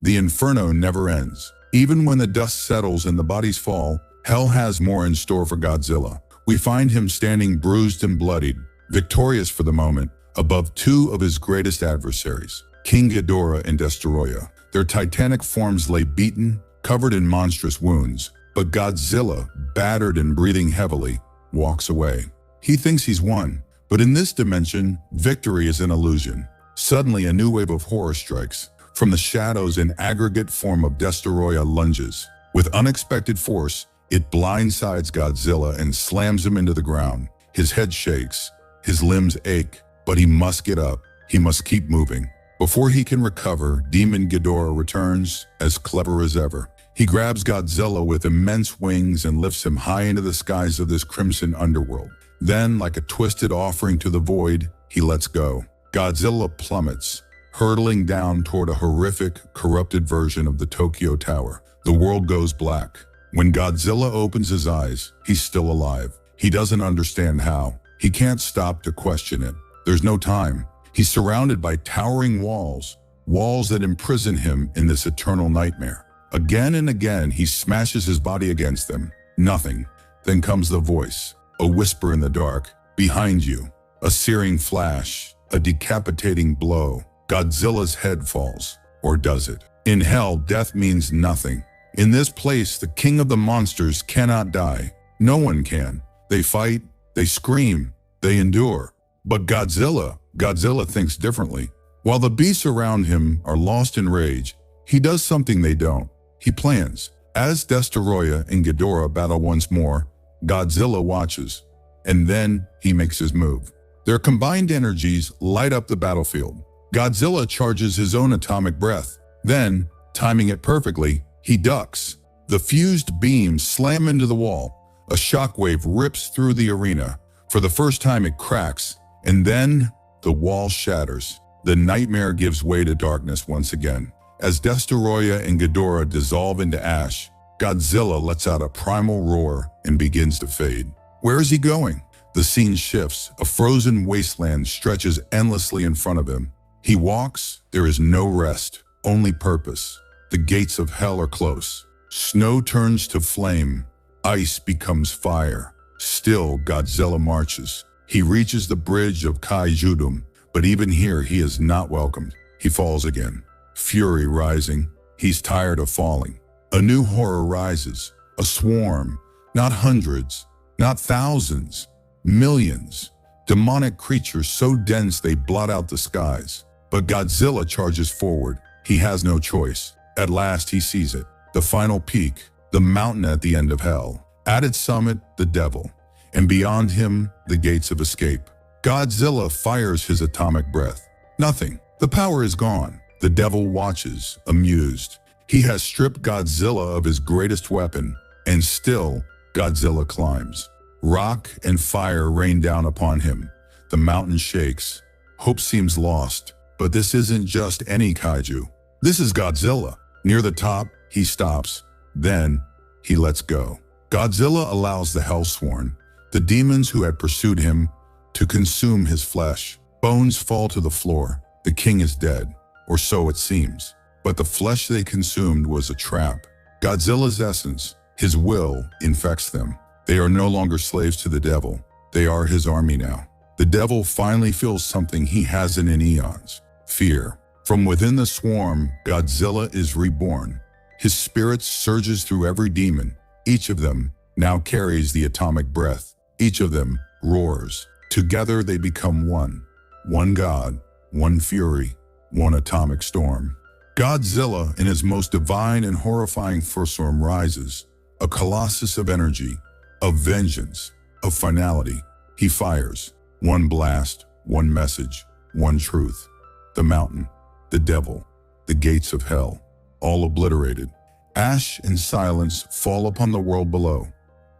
The inferno never ends. Even when the dust settles and the bodies fall, hell has more in store for Godzilla. We find him standing bruised and bloodied, victorious for the moment, above two of his greatest adversaries, King Ghidorah and Destoroyah. Their titanic forms lay beaten, covered in monstrous wounds, but Godzilla, battered and breathing heavily, walks away. He thinks he's won, but in this dimension, victory is an illusion. Suddenly, a new wave of horror strikes. From the shadows, an aggregate form of Destoroyah lunges. With unexpected force, it blindsides Godzilla and slams him into the ground. His head shakes, his limbs ache, but he must get up. He must keep moving. Before he can recover, Demon Ghidorah returns, as clever as ever. He grabs Godzilla with immense wings and lifts him high into the skies of this crimson underworld. Then, like a twisted offering to the void, he lets go. Godzilla plummets, hurtling down toward a horrific, corrupted version of the Tokyo Tower. The world goes black. When Godzilla opens his eyes, he's still alive. He doesn't understand how. He can't stop to question it. There's no time. He's surrounded by towering walls that imprison him in this eternal nightmare. Again and again, he smashes his body against them. Nothing. Then comes the voice, a whisper in the dark, behind you, a searing flash, a decapitating blow. Godzilla's head falls, or does it? In hell, death means nothing. In this place, the king of the monsters cannot die. No one can. They fight, they scream, they endure. But Godzilla thinks differently. While the beasts around him are lost in rage, he does something they don't. He plans. As Destoroyah and Ghidorah battle once more, Godzilla watches, and then he makes his move. Their combined energies light up the battlefield. Godzilla charges his own atomic breath. Then, timing it perfectly, he ducks. The fused beams slam into the wall. A shockwave rips through the arena. For the first time, it cracks, and then the wall shatters. The nightmare gives way to darkness once again. As Destoroyah and Ghidorah dissolve into ash, Godzilla lets out a primal roar and begins to fade. Where is he going? The scene shifts. A frozen wasteland stretches endlessly in front of him. He walks. There is no rest, only purpose. The gates of hell are close. Snow turns to flame. Ice becomes fire. Still, Godzilla marches. He reaches the bridge of Kaijudum, but even here he is not welcomed. He falls again. Fury rising. He's tired of falling. A new horror rises. A swarm. Not hundreds. Not thousands. Millions. Demonic creatures so dense they blot out the skies. But Godzilla charges forward. He has no choice. At last he sees it. The final peak. The mountain at the end of hell. At its summit, the devil. And beyond him, the gates of escape. Godzilla fires his atomic breath. Nothing. The power is gone. The devil watches, amused. He has stripped Godzilla of his greatest weapon, and still, Godzilla climbs. Rock and fire rain down upon him. The mountain shakes. Hope seems lost, but this isn't just any kaiju. This is Godzilla. Near the top, he stops. Then, he lets go. Godzilla allows the Hellsworn, the demons who had pursued him, to consume his flesh. Bones fall to the floor. The king is dead, or so it seems. But the flesh they consumed was a trap. Godzilla's essence, his will, infects them. They are no longer slaves to the devil. They are his army now. The devil finally feels something he hasn't in eons: fear. From within the swarm, Godzilla is reborn. His spirit surges through every demon. Each of them now carries the atomic breath. Each of them roars. Together they become one. One God, one fury, one atomic storm. Godzilla, in his most divine and horrifying form, rises, a colossus of energy, of vengeance, of finality. He fires. One blast, one message, one truth. The mountain, the devil, the gates of hell, all obliterated. Ash and silence fall upon the world below.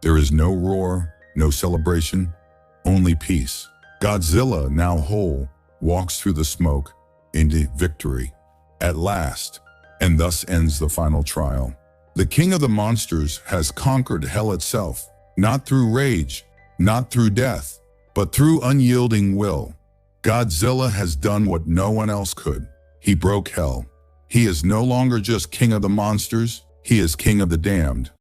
There is no roar, no celebration, only peace. Godzilla, now whole, walks through the smoke into victory. At last, and thus ends the final trial. The king of the monsters has conquered hell itself, not through rage, not through death, but through unyielding will. Godzilla has done what no one else could. He broke hell. He is no longer just king of the monsters, he is king of the damned.